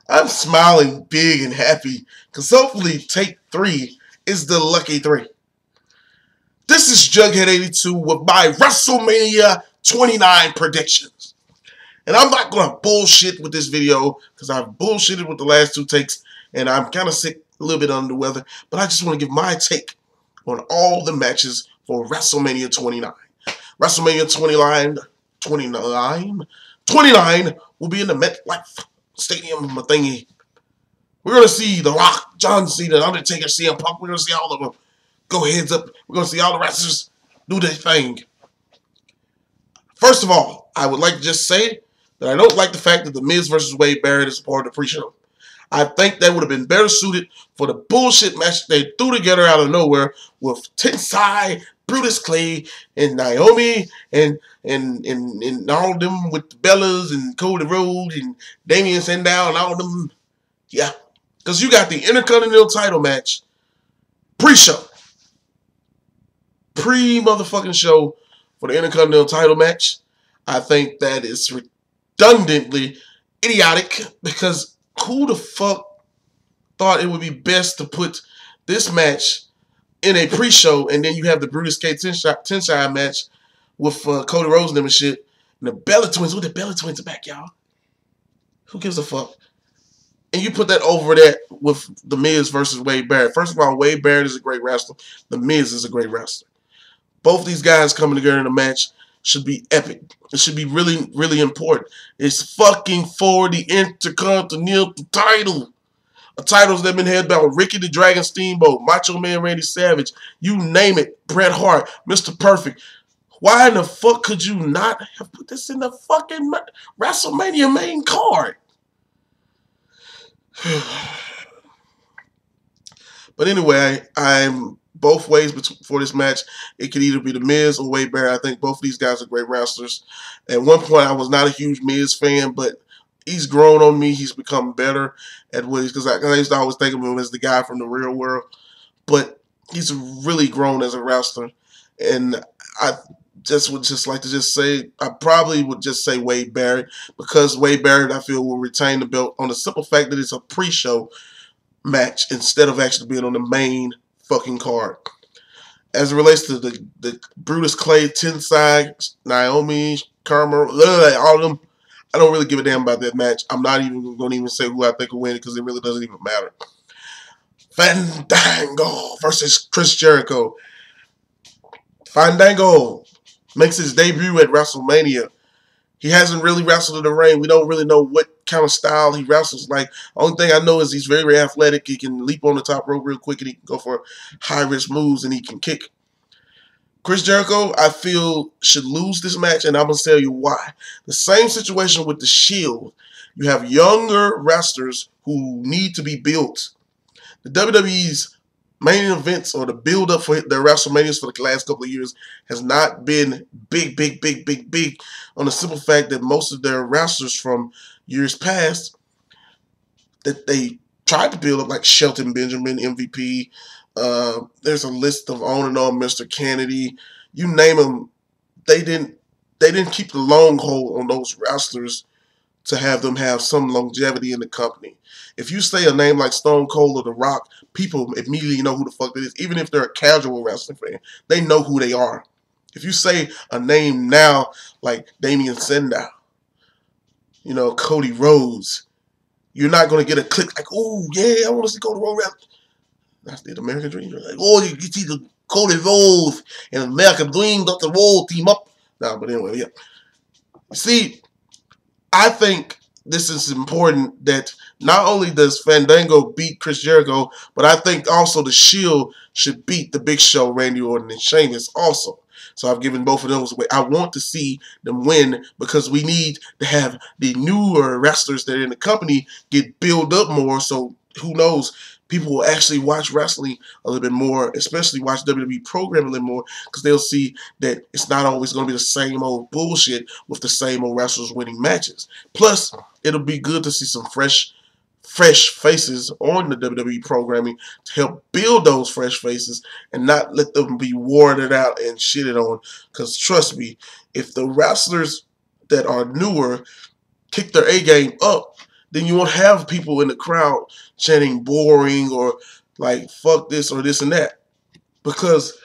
I'm smiling big and happy because hopefully take 3 is the lucky 3. This is Jugghead82 with my Wrestlemania 29 predictions. And I'm not going to bullshit with this video because I've bullshitted with the last 2 takes and I'm kind of sick, a little bit under the weather. But I just want to give my take on all the matches for WrestleMania 29. WrestleMania 29 will be in the MetLife Stadium thingy. We're going to see The Rock, John Cena, Undertaker, CM Punk. We're going to see all of them go heads up. We're going to see all the wrestlers do their thing. First of all, I would like to just say that I don't like the fact that The Miz versus Wade Barrett is part of the pre-show. I think that would have been better suited for the bullshit match they threw together out of nowhere with Tensai, Brutus Clay, and Naomi, and all of them with the Bellas and Cody Rhodes and Damian Sandow and all of them. Yeah. Because you got the Intercontinental title match pre-show. Pre-motherfucking show for the Intercontinental title match. I think that is redundantly idiotic because who the fuck thought it would be best to put this match in a pre-show and then you have the Brutus K Tensai match with Cody Rhodes and them and shit. And the Bella Twins. Who the Bella Twins are back, y'all? Who gives a fuck? And you put that over that with The Miz versus Wade Barrett. First of all, Wade Barrett is a great wrestler. The Miz is a great wrestler. Both these guys coming together in a match should be epic. It should be really, really important. It's fucking for the Intercontinental title. A titles that have been held by Ricky the Dragon Steamboat, Macho Man Randy Savage, you name it, Bret Hart, Mr. Perfect. Why in the fuck could you not have put this in the fucking WrestleMania main card? But anyway, I'm both ways for this match. It could either be The Miz or Wade Barrett. I think both of these guys are great wrestlers. At one point, I was not a huge Miz fan, but he's grown on me. He's become better at what he's, because I used to always think of him as the guy from the real world. But he's really grown as a wrestler. And I just would just like to just say, I probably would just say Wade Barrett, because Wade Barrett, I feel, will retain the belt on the simple fact that it's a pre-show match instead of actually being on the main fucking card. As it relates to the Brutus Clay, Tensai, Naomi, Karma, all of them, I don't really give a damn about that match. I'm not even going to even say who I think will win because it really doesn't even matter. Fandango versus Chris Jericho. Fandango makes his debut at WrestleMania. He hasn't really wrestled in the ring. We don't really know what kind of style he wrestles like. Only thing I know is he's very, very athletic. He can leap on the top rope real quick and he can go for high-risk moves and he can kick. Chris Jericho, I feel, should lose this match, and I'm going to tell you why. The same situation with The Shield. You have younger wrestlers who need to be built. The WWE's main events or the build-up for their WrestleManias for the last couple of years has not been big on the simple fact that most of their wrestlers from years past that they tried to build up, like Shelton Benjamin, MVP. There's a list of on and on, Mr. Kennedy. You name them. They didn't keep the long hold on those wrestlers to have them have some longevity in the company. If you say a name like Stone Cold or The Rock, people immediately know who the fuck that is. Even if they're a casual wrestling fan, they know who they are. If you say a name now like Damian Sandow, you know, Cody Rhodes, you're not going to get a click like, oh, yeah, I want to see Cody Rhodes. That's the American Dream. You're like, oh, you see the Cody Rhodes and American Dream, Dr. Rhodes team up. No, but anyway, yeah. See, I think this is important that not only does Fandango beat Chris Jericho, but I think also the Shield should beat the Big Show, Randy Orton, and Sheamus also. So I've given both of those away. I want to see them win because we need to have the newer wrestlers that are in the company get built up more. So who knows, people will actually watch wrestling a little bit more, especially watch WWE programming a little more, because they'll see that it's not always going to be the same old bullshit with the same old wrestlers winning matches. Plus, it'll be good to see some fresh faces on the WWE programming to help build those fresh faces and not let them be warded out and shitted on. Because trust me, if the wrestlers that are newer kick their A game up, then you won't have people in the crowd chanting boring or like fuck this or this and that. Because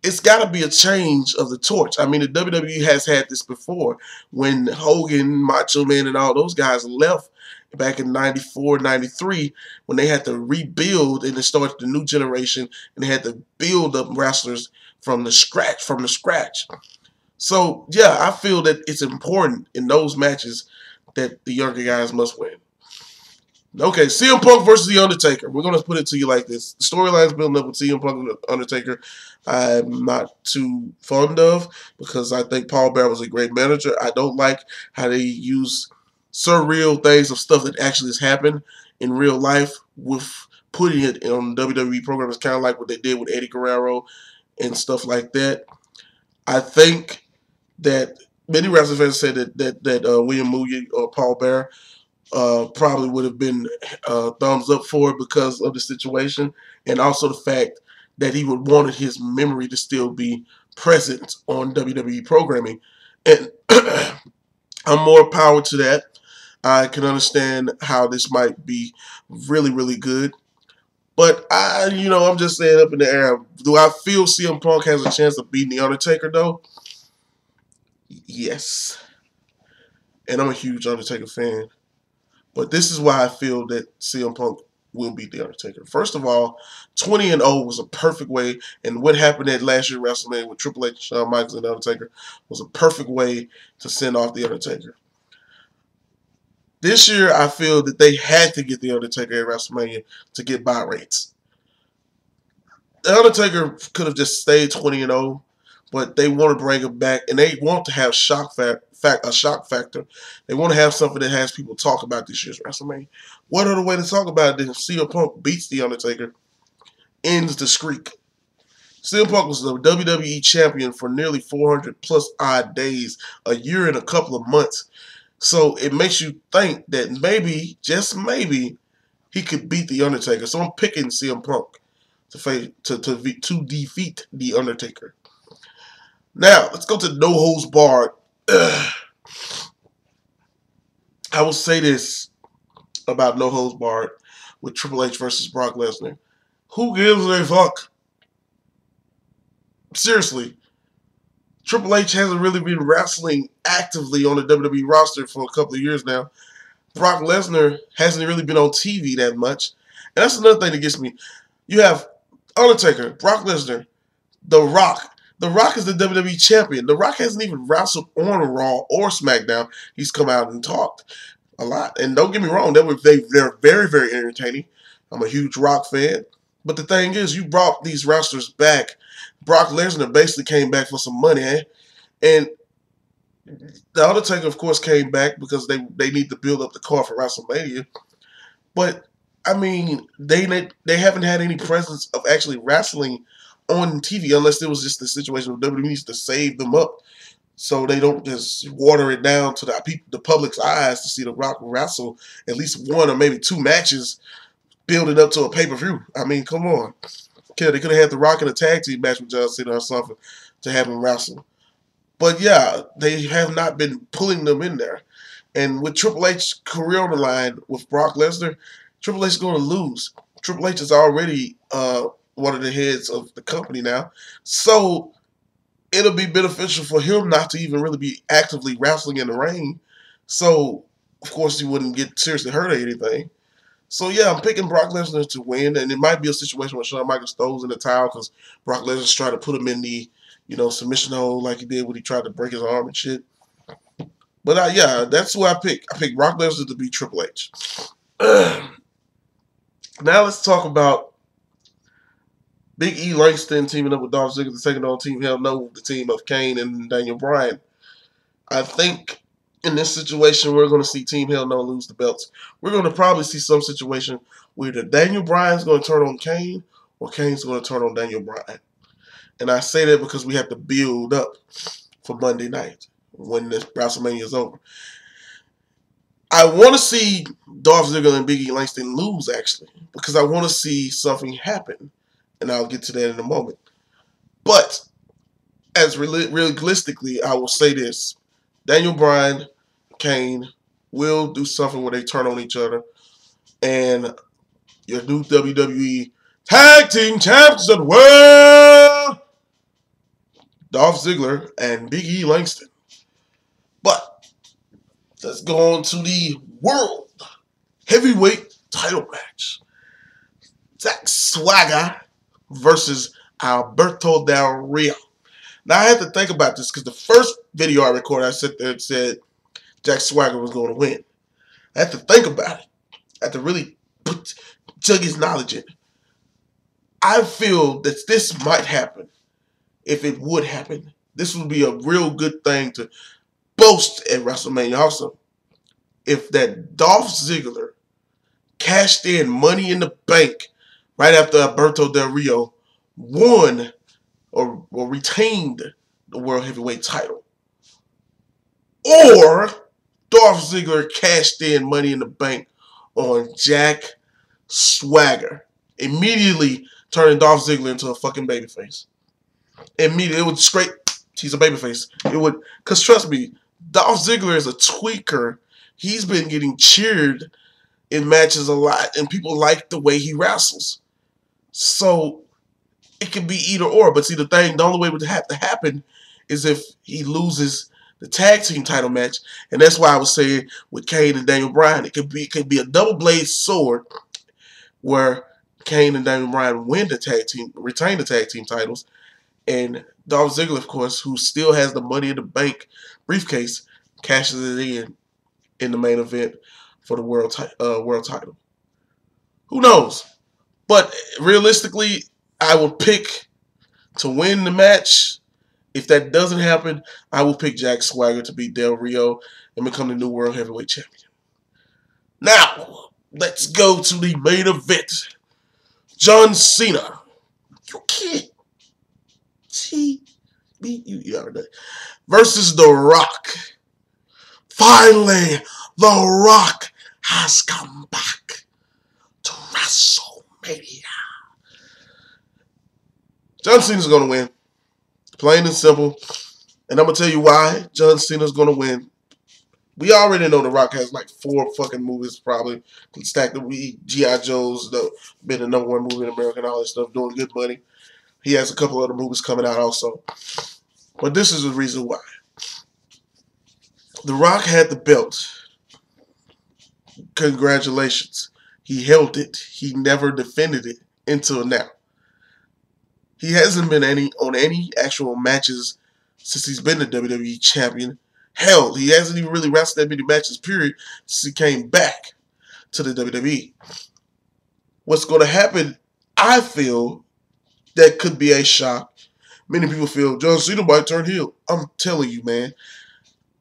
it's got to be a change of the torch. I mean, the WWE has had this before when Hogan, Macho Man, and all those guys left back in 94, 93, when they had to rebuild and they started the new generation and they had to build up wrestlers from the scratch. So, yeah, I feel that it's important in those matches that the younger guys must win. Okay, CM Punk versus The Undertaker. We're going to put it to you like this. The storyline's building up with CM Punk and The Undertaker. I'm not too fond of because I think Paul Bearer was a great manager. I don't like how they use surreal things of stuff that actually has happened in real life with putting it on WWE programs, kind of like what they did with Eddie Guerrero and stuff like that. I think that many wrestling fans said that William Moody or Paul Bearer probably would have been thumbs up for it because of the situation, and also the fact that he would wanted his memory to still be present on WWE programming. And I'm more power to that. I can understand how this might be really, really good. But I'm just saying up in the air. Do I feel CM Punk has a chance of beating The Undertaker, though? Yes. And I'm a huge Undertaker fan. But this is why I feel that CM Punk will beat The Undertaker. First of all, 20-0 was a perfect way, and what happened at last year's WrestleMania with Triple H, Shawn Michaels, and The Undertaker was a perfect way to send off The Undertaker. This year, I feel that they had to get The Undertaker at WrestleMania to get buy rates. The Undertaker could have just stayed 20-0, but they want to bring him back, and they want to have a shock factor. They want to have something that has people talk about this year's WrestleMania. What other way to talk about it than CM Punk beats The Undertaker, ends the streak? CM Punk was the WWE champion for nearly 400 plus odd days, a year and a couple of months. So it makes you think that maybe, just maybe, he could beat The Undertaker. So I'm picking CM Punk to defeat The Undertaker. Now, let's go to No Holds Barred. I will say this about No Holds Barred with Triple H versus Brock Lesnar. Who gives a fuck? Seriously. Triple H hasn't really been wrestling actively on the WWE roster for a couple of years now. Brock Lesnar hasn't really been on TV that much. And that's another thing that gets me. You have Undertaker, Brock Lesnar, The Rock. The Rock is the WWE champion. The Rock hasn't even wrestled on Raw or SmackDown. He's come out and talked a lot. And don't get me wrong, they're very, very entertaining. I'm a huge Rock fan. But the thing is, you brought these wrestlers back. Brock Lesnar basically came back for some money, eh? And The Undertaker, of course, came back because they need to build up the card for WrestleMania. But, I mean, they haven't had any presence of actually wrestling on TV unless it was just the situation where WWE needs to save them up so they don't just water it down to the public's eyes to see The Rock wrestle at least one or maybe two matches building up to a pay-per-view. I mean, come on. Okay, they could have had The Rock in a tag team match with John Cena or something to have him wrestle. But yeah, they have not been pulling them in there. And with Triple H's career on the line with Brock Lesnar, Triple H is going to lose. Triple H is already one of the heads of the company now. So it'll be beneficial for him not to even really be actively wrestling in the ring. So, of course, he wouldn't get seriously hurt or anything. So, yeah, I'm picking Brock Lesnar to win. And it might be a situation where Shawn Michaels throws in the towel because Brock Lesnar's trying to put him in the submission hole like he did when he tried to break his arm and shit. But, yeah, that's who I pick. I pick Brock Lesnar to beat Triple H. Now let's talk about Big E Langston teaming up with Dolph Ziggler to take on Team Hell No, the team of Kane and Daniel Bryan. I think in this situation we're going to see Team Hell No lose the belts. We're going to probably see some situation where either Daniel Bryan's going to turn on Kane or Kane's going to turn on Daniel Bryan. And I say that because we have to build up for Monday night when this WrestleMania is over. I want to see Dolph Ziggler and Big E Langston lose, actually, because I want to see something happen. And I'll get to that in a moment. But, as realistically, I will say this. Daniel Bryan, Kane will do something where they turn on each other. And your new WWE Tag Team Champions of the World, Dolph Ziggler and Big E Langston. But let's go on to the World Heavyweight title match. Jack Swagger versus Alberto Del Rio. Now, I had to think about this because the first video I recorded, I sat there and said Jack Swagger was going to win. I had to think about it. I had to really put Juggy's knowledge in. I feel that this might happen. If it would happen, this would be a real good thing to boast at WrestleMania. Also, if that Dolph Ziggler cashed in Money in the Bank right after Alberto Del Rio won or retained the World Heavyweight title, or Dolph Ziggler cashed in Money in the Bank on Jack Swagger, immediately turning Dolph Ziggler into a fucking babyface. Immediately, it would scrape. He's a babyface. It would, because trust me, Dolph Ziggler is a tweaker. He's been getting cheered in matches a lot, and people like the way he wrestles. So it can be either or. But see, the only way it would have to happen is if he loses the tag team title match, and that's why I was saying with Kane and Daniel Bryan, it could be a double blade sword where Kane and Daniel Bryan win the tag team, retain the tag team titles, and Dolph Ziggler, of course, who still has the Money in the Bank briefcase, cashes it in the main event for the world title. Who knows? But realistically, I will pick to win the match. If that doesn't happen, I will pick Jack Swagger to beat Del Rio and become the new World Heavyweight Champion. Now, let's go to the main event. John Cena. You can't. See? You already know. Versus The Rock. Finally, The Rock has come back to WrestleMania. John Cena's going to win. Plain and simple. And I'm going to tell you why John Cena's going to win. We already know The Rock has like 4 fucking movies probably stacked up. G.I. Joe's been the #1 movie in America and all that stuff, doing good money. He has a couple other movies coming out also. But this is the reason why. The Rock had the belt. Congratulations. He held it. He never defended it until now. He hasn't been on any actual matches since he's been the WWE champion. Hell, he hasn't even really wrestled that many matches, period, since he came back to the WWE. What's going to happen, I feel, that could be a shock. Many people feel John Cena might turn heel. I'm telling you, man.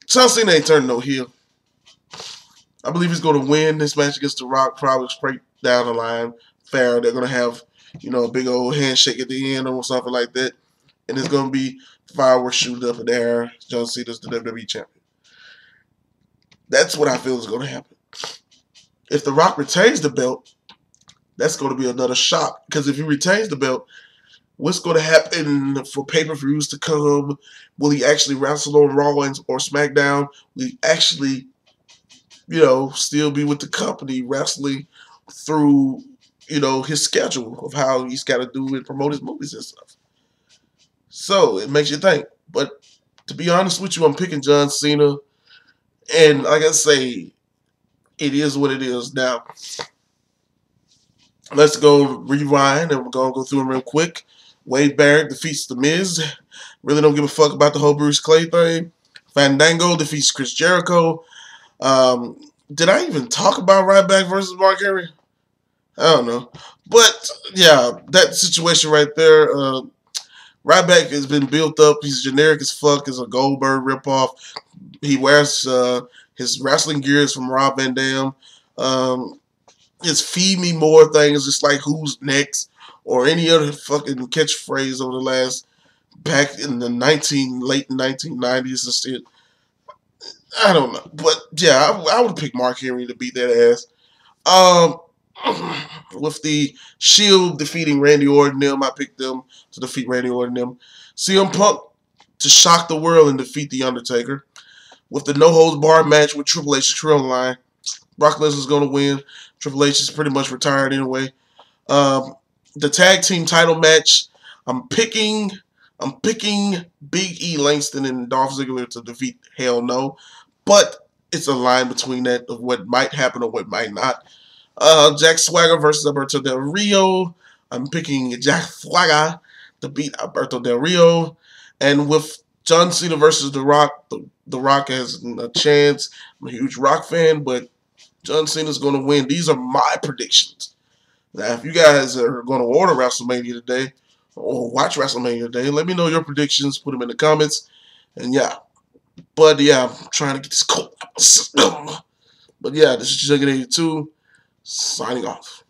John Cena ain't turning no heel. I believe he's going to win this match against The Rock, probably straight down the line. Fair. They're going to have, a big old handshake at the end or something like that. And it's going to be fireworks shooting up in the air. John Cena's the WWE champion. That's what I feel is going to happen. If The Rock retains the belt, that's going to be another shock. Because if he retains the belt, what's going to happen for pay-per-views to come? Will he actually wrestle on Raw or SmackDown? Will he actually, still be with the company wrestling through, his schedule of how he's got to do and promote his movies and stuff? So it makes you think. But to be honest with you, I'm picking John Cena. And like I say, it is what it is. Now, let's go rewind and we're going to go through them real quick. Wade Barrett defeats The Miz. Really don't give a fuck about the whole Bruce Clay thing. Fandango defeats Chris Jericho. Did I even talk about Ryback versus Mark Henry? I don't know. But, yeah, that situation right there, Ryback has been built up. He's generic as fuck. He's a Goldberg ripoff. He wears his wrestling gears from Rob Van Dam. His feed me more thing is just like who's next or any other fucking catchphrase over the last back in the late 1990s and shit. I don't know. But yeah, I would pick Mark Henry to beat that ass. With the Shield defeating Randy Orton them, I picked them to defeat Randy Orton them. CM Punk to shock the world and defeat The Undertaker. with the no-holds-barred match with Triple H and Trill on the line. Brock Lesnar's going to win. Triple H is pretty much retired anyway. The tag team title match, I'm picking Big E Langston and Dolph Ziggler to defeat Hell No, but it's a line between that of what might happen or what might not. Jack Swagger versus Alberto Del Rio. I'm picking Jack Swagger to beat Alberto Del Rio, and with John Cena versus The Rock, The Rock has a chance. I'm a huge Rock fan, but John Cena's going to win. These are my predictions. Now, if you guys are going to order WrestleMania today or watch WrestleMania today, let me know your predictions. Put them in the comments. And yeah. But yeah, I'm trying to get this cold out of my system. But yeah, this is Jugghead82 signing off.